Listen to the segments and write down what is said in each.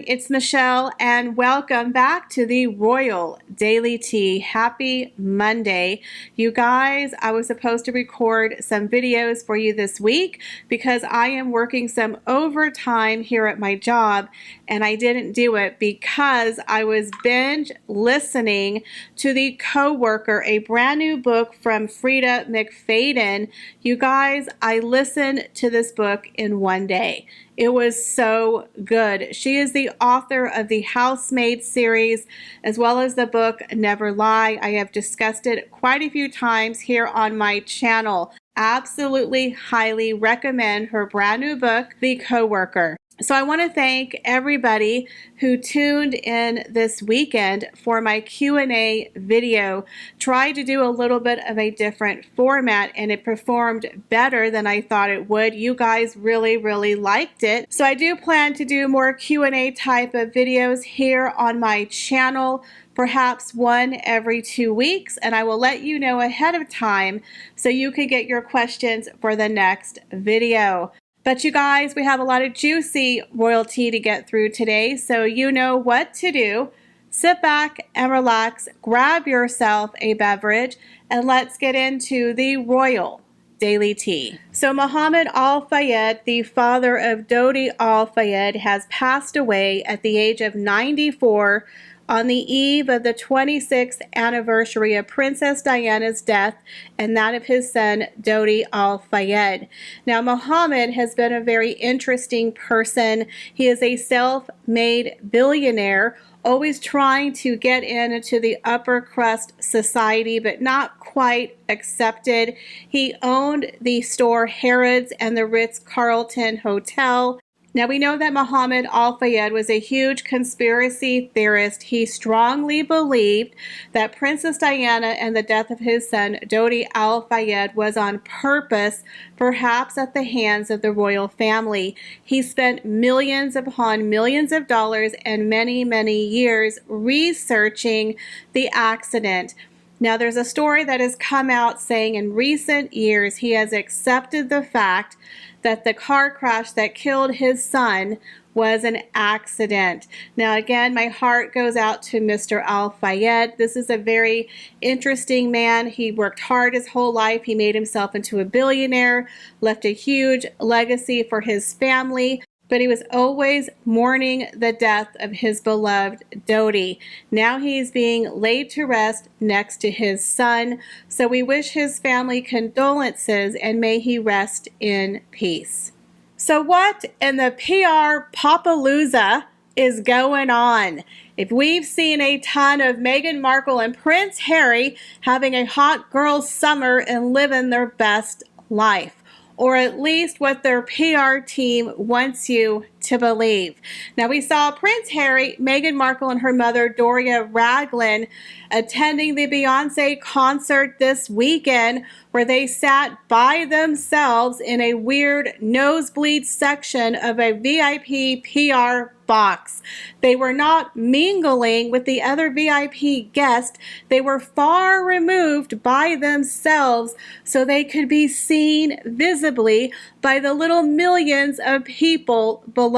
it's Michelle, and welcome back to the Royal Daily Tea. Happy Monday. You guys, I was supposed to record some videos for you this week because I am working some overtime here at my job, and I didn't do it because I was binge listening to The Coworker, a brand new book from Frida McFadden. You guys, I listened to this book in one day. It was so good. She is the author of the Housemaid series, as well as the book Never Lie. I have discussed it quite a few times here on my channel. Absolutely highly recommend her brand new book, The Coworker. So I want to thank everybody who tuned in this weekend for my Q&A video. Tried to do a little bit of a different format, and it performed better than I thought it would. You guys really liked it. So I do plan to do more Q&A type of videos here on my channel, perhaps one every 2 weeks, and I will let you know ahead of time so you can get your questions for the next video. But you guys, we have a lot of juicy royalty to get through today, so you know what to do. Sit back and relax, grab yourself a beverage, and let's get into the Royal Daily Tea. So Mohammed Al Fayed, the father of Dodi Al Fayed, has passed away at the age of 94 on the eve of the 26th anniversary of Princess Diana's death and that of his son Dodi Al Fayed. Now, Mohammed has been a very interesting person. He is a self-made billionaire, always trying to get into the upper crust society, but not quite accepted. He owned the store Harrods and the Ritz-Carlton Hotel. Now, we know that Mohammed Al Fayed was a huge conspiracy theorist. He strongly believed that Princess Diana and the death of his son, Dodi Al Fayed, was on purpose, perhaps at the hands of the royal family. He spent millions upon millions of dollars and many years researching the accident. Now, there's a story that has come out saying in recent years he has accepted the fact that the car crash that killed his son was an accident. Now, again, my heart goes out to Mr. Al Fayed. This is a very interesting man. He worked hard his whole life. He made himself into a billionaire, left a huge legacy for his family, but he was always mourning the death of his beloved Dodi. Now he's being laid to rest next to his son, so we wish his family condolences and may he rest in peace. So what in the PR Papalooza is going on? If we've seen a ton of Meghan Markle and Prince Harry having a hot girl summer and living their best life, or at least what their PR team wants you to believe. Now, we saw Prince Harry, Meghan Markle, and her mother, Doria Ragland, attending the Beyonce concert this weekend, where they sat by themselves in a weird nosebleed section of a VIP PR box. They were not mingling with the other VIP guests. They were far removed by themselves so they could be seen visibly by the little millions of people below.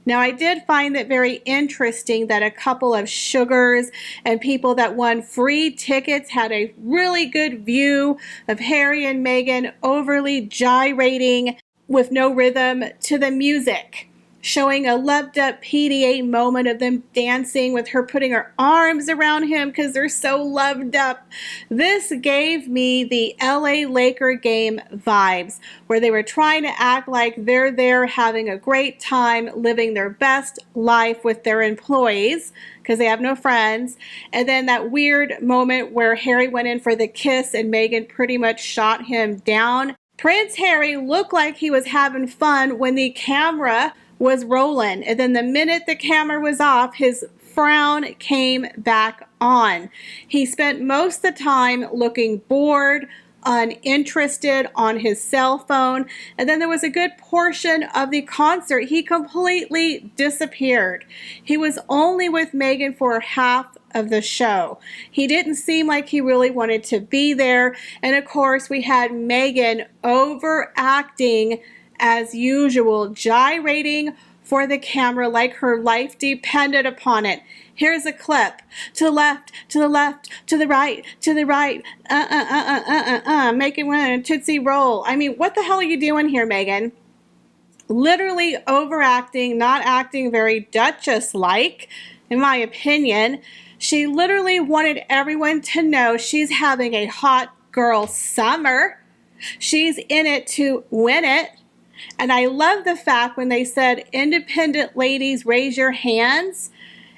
Now, I did find it very interesting that a couple of sugars and people that won free tickets had a really good view of Harry and Meghan overly gyrating with no rhythm to the music, showing a loved up PDA moment of them dancing with her putting her arms around him because they're so loved up. This gave me the LA Laker game vibes, where they were trying to act like they're there having a great time, living their best life with their employees because they have no friends. And then that weird moment where Harry went in for the kiss and Meghan pretty much shot him down. Prince Harry looked like he was having fun when the camera was rolling, and then the minute the camera was off, his frown came back on. He spent most of the time looking bored, uninterested on his cell phone, and then there was a good portion of the concert he completely disappeared. He was only with Meghan for half of the show. He didn't seem like he really wanted to be there, and of course we had Meghan overacting as usual, gyrating for the camera like her life depended upon it. Here's a clip. To the left, to the left, to the right, to the right. Making one Tootsie Roll. I mean, what the hell are you doing here, Meghan? Literally overacting, not acting very Duchess-like, in my opinion. She literally wanted everyone to know she's having a hot girl summer. She's in it to win it. And I love the fact when they said, independent ladies, raise your hands.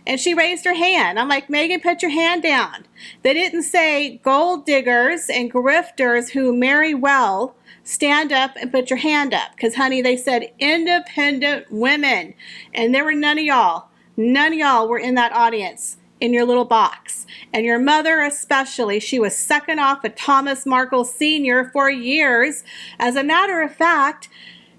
And she raised her hand. I'm like, Meghan, put your hand down. They didn't say gold diggers and grifters who marry well, stand up and put your hand up. Because, honey, they said independent women. And there were none of y'all. None of y'all were in that audience in your little box. And your mother especially, she was sucking off of Thomas Markle Sr. for years. As a matter of fact,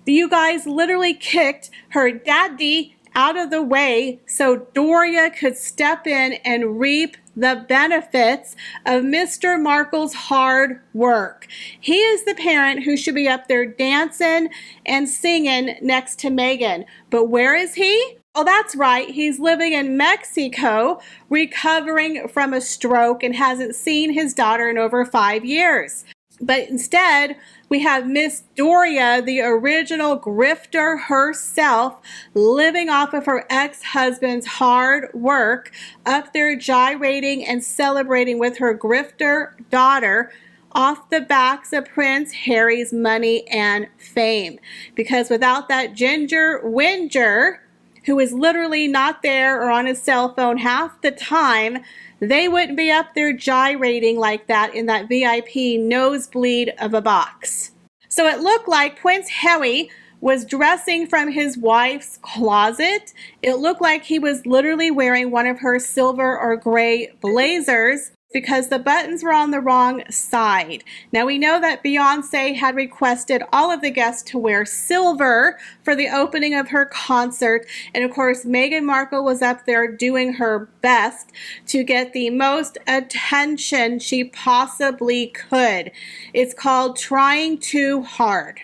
you guys literally kicked her daddy out of the way so Doria could step in and reap the benefits of Mr. Markle's hard work. He is the parent who should be up there dancing and singing next to Meghan. But where is he? Oh, that's right. He's living in Mexico, recovering from a stroke and hasn't seen his daughter in over 5 years. But instead, we have Miss Doria, the original grifter herself, living off of her ex-husband's hard work, up there gyrating and celebrating with her grifter daughter off the backs of Prince Harry's money and fame. Because without that ginger whinger, who is literally not there or on his cell phone half the time, they wouldn't be up there gyrating like that in that VIP nosebleed of a box. So it looked like Prince Harry was dressing from his wife's closet. It looked like he was literally wearing one of her silver or gray blazers because the buttons were on the wrong side. Now we know that Beyonce had requested all of the guests to wear silver for the opening of her concert. And of course, Meghan Markle was up there doing her best to get the most attention she possibly could. It's called trying too hard.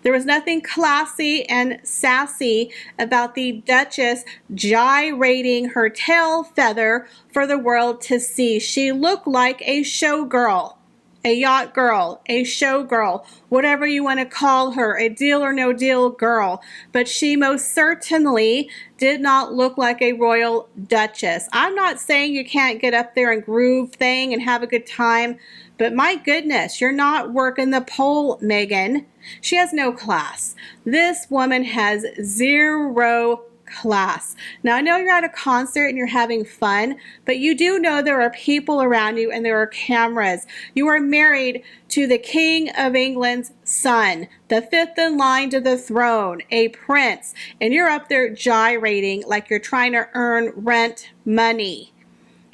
There was nothing classy and sassy about the Duchess gyrating her tail feather for the world to see. She looked like a showgirl, a yacht girl, a showgirl, whatever you want to call her, a deal or no deal girl. But she most certainly did not look like a royal duchess. I'm not saying you can't get up there and groove thing and have a good time, but my goodness, you're not working the pole, Meghan. She has no class. This woman has zero class. Now, I know you're at a concert and you're having fun, but you do know there are people around you and there are cameras. You are married to the King of England's son, the fifth in line to the throne, a prince, and you're up there gyrating like you're trying to earn rent money.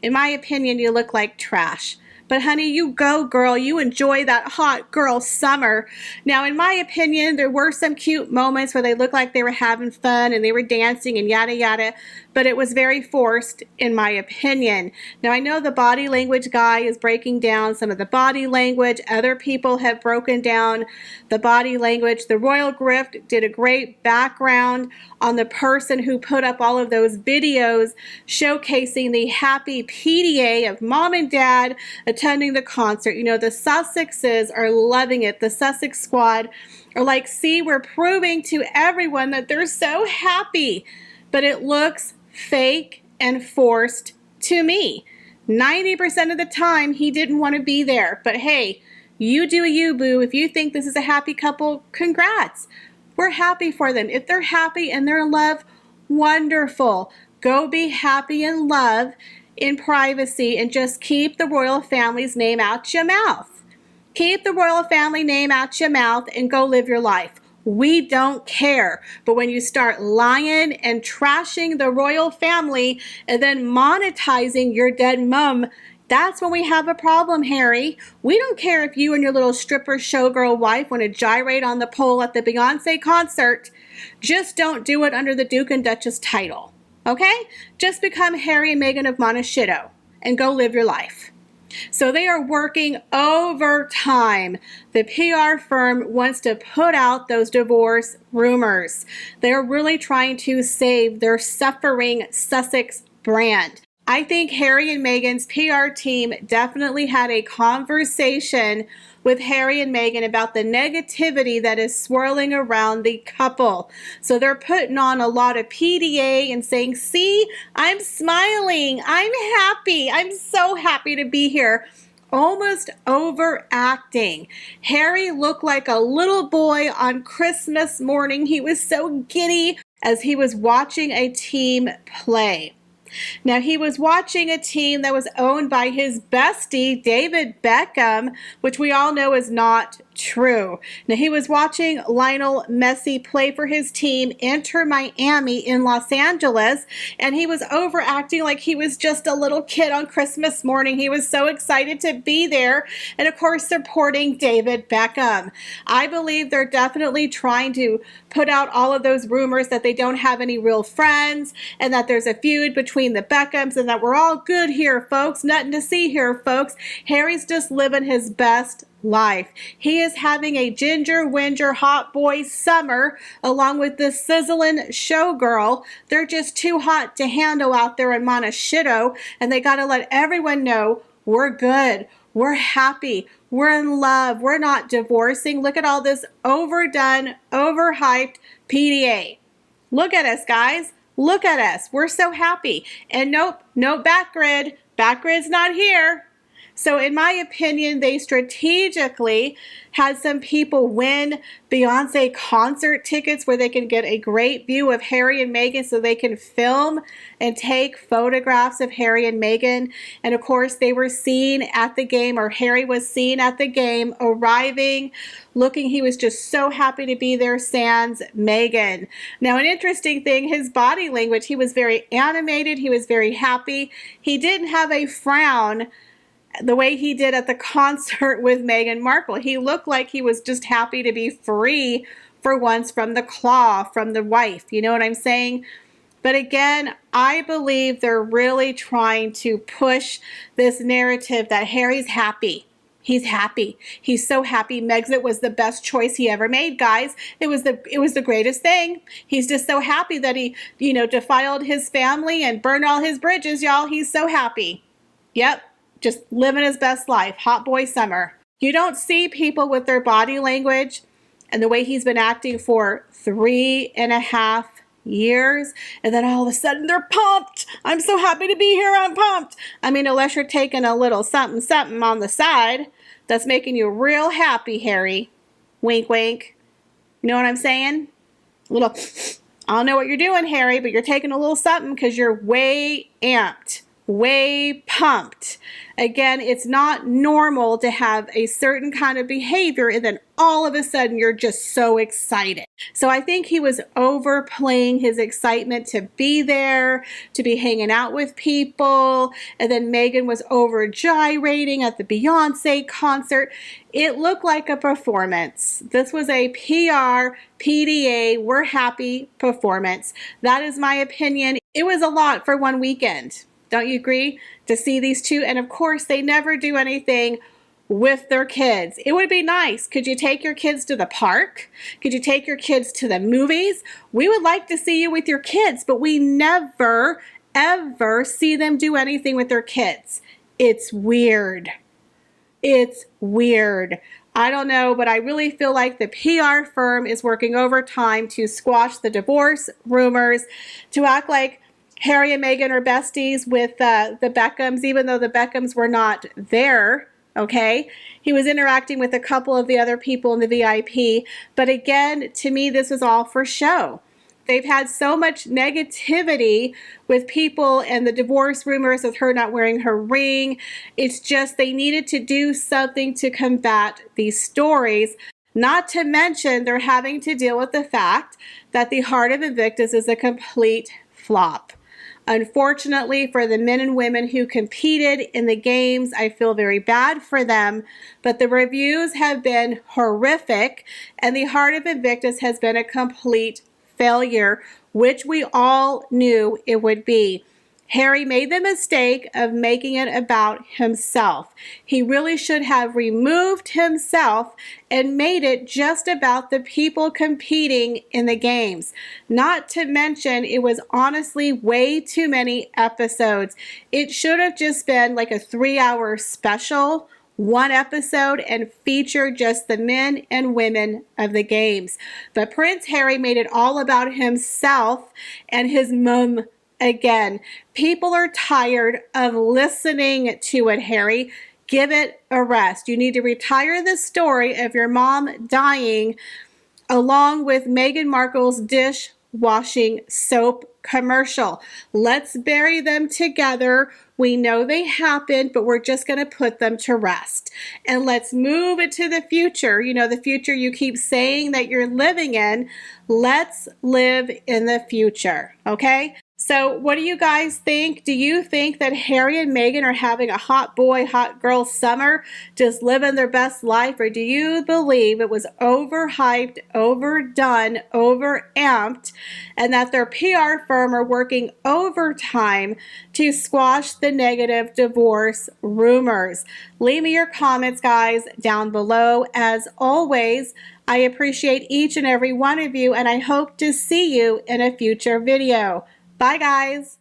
In my opinion, you look like trash. But honey, you go, girl. You enjoy that hot girl summer. Now, in my opinion, there were some cute moments where they looked like they were having fun and they were dancing and yada yada, but it was very forced, in my opinion. Now, I know the body language guy is breaking down some of the body language. Other people have broken down the body language. The Royal Grift did a great background on the person who put up all of those videos showcasing the happy PDA of mom and dad attending the concert. You know, the Sussexes are loving it. The Sussex squad are like, see, we're proving to everyone that they're so happy. But it looks fake and forced to me. 90% of the time, he didn't want to be there. But hey, you do you, boo. If you think this is a happy couple, congrats. We're happy for them. If they're happy and they're in love, wonderful. Go be happy in love in privacy and just keep the royal family's name out your mouth. Keep the royal family name out your mouth and go live your life. We don't care. But when you start lying and trashing the royal family and then monetizing your dead mom, that's when we have a problem, Harry. We don't care if you and your little stripper showgirl wife want to gyrate on the pole at the Beyonce concert. Just don't do it under the Duke and Duchess title. Okay? Just become Harry and Meghan of Montecito and go live your life. So they are working overtime. The PR firm wants to put out those divorce rumors. They're really trying to save their suffering Sussex brand. I think Harry and Meghan's PR team definitely had a conversation with Harry and Meghan about the negativity that is swirling around the couple. So they're putting on a lot of PDA and saying, see, I'm smiling, I'm happy, I'm so happy to be here. Almost overacting. Harry looked like a little boy on Christmas morning. He was so giddy as he was watching a team play. Now, he was watching a team that was owned by his bestie, David Beckham, which we all know is not true. Now, he was watching Lionel Messi play for his team, Inter Miami in Los Angeles, and he was overacting like he was just a little kid on Christmas morning. He was so excited to be there, and of course, supporting David Beckham. I believe they're definitely trying to put out all of those rumors that they don't have any real friends, and that there's a feud between the Beckhams, and that we're all good here, folks. Nothing to see here, folks. Harry's just living his best life. He is having a ginger whinger hot boy summer along with this sizzling showgirl. They're just too hot to handle out there in Montecito, and they got to let everyone know we're good, we're happy, we're in love, we're not divorcing. Look at all this overdone, overhyped PDA. Look at us, guys. Look at us. We're so happy. And nope, no backgrid. Backgrid's not here. So in my opinion, they strategically had some people win Beyonce concert tickets where they can get a great view of Harry and Meghan so they can film and take photographs of Harry and Meghan. And of course, they were seen at the game, or Harry was seen at the game, arriving, looking, he was just so happy to be there, sans Meghan. Now, an interesting thing, his body language, he was very animated, he was very happy. He didn't have a frown the way he did at the concert with Meghan Markle. He looked like he was just happy to be free for once from the claw, from the wife. You know what I'm saying? But again, I believe they're really trying to push this narrative that Harry's happy. He's happy. He's so happy. Megxit was the best choice he ever made, guys. It was the greatest thing. He's just so happy that he, defiled his family and burned all his bridges, y'all. He's so happy. Yep. Just living his best life. Hot boy summer. You don't see people with their body language and the way he's been acting for 3.5 years, and then all of a sudden they're pumped. I'm so happy to be here. I'm pumped. I mean, unless you're taking a little something, something on the side that's making you real happy, Harry. Wink, wink. You know what I'm saying? A little, I don't know what you're doing, Harry, but you're taking a little something because you're way amped. Way pumped. Again, it's not normal to have a certain kind of behavior and then all of a sudden you're just so excited. So I think he was overplaying his excitement to be there, to be hanging out with people, and then Meghan was over gyrating at the Beyonce concert. It looked like a performance. This was a PR, PDA, we're happy performance. That is my opinion. It was a lot for one weekend. Don't you agree? To see these two, and of course they never do anything with their kids. It would be nice. Could you take your kids to the park? Could you take your kids to the movies? We would like to see you with your kids, but we never, ever see them do anything with their kids. It's weird. It's weird. I don't know, but I really feel like the PR firm is working overtime to squash the divorce rumors, to act like Harry and Meghan are besties with the Beckhams, even though the Beckhams were not there, okay? He was interacting with a couple of the other people in the VIP. But again, to me, this was all for show. They've had so much negativity with people and the divorce rumors of her not wearing her ring. It's just they needed to do something to combat these stories. Not to mention they're having to deal with the fact that the Heart of Invictus is a complete flop. Unfortunately, for the men and women who competed in the games, I feel very bad for them, but the reviews have been horrific, and the Heart of Invictus has been a complete failure, which we all knew it would be. Harry made the mistake of making it about himself. He really should have removed himself and made it just about the people competing in the games. Not to mention, it was honestly way too many episodes. It should have just been like a 3-hour special, one episode, and feature just the men and women of the games. But Prince Harry made it all about himself and his mum again. People are tired of listening to it, Harry. Give it a rest. You need to retire the story of your mom dying along with Meghan Markle's dishwashing soap commercial. Let's bury them together. We know they happened, but we're just going to put them to rest. And let's move into the future. You know, the future you keep saying that you're living in. Let's live in the future, okay? So what do you guys think? Do you think that Harry and Meghan are having a hot boy, hot girl summer, just living their best life? Or do you believe it was overhyped, overdone, overamped, and that their PR firm are working overtime to squash the negative divorce rumors? Leave me your comments, guys, down below. As always, I appreciate each and every one of you, and I hope to see you in a future video. Bye, guys.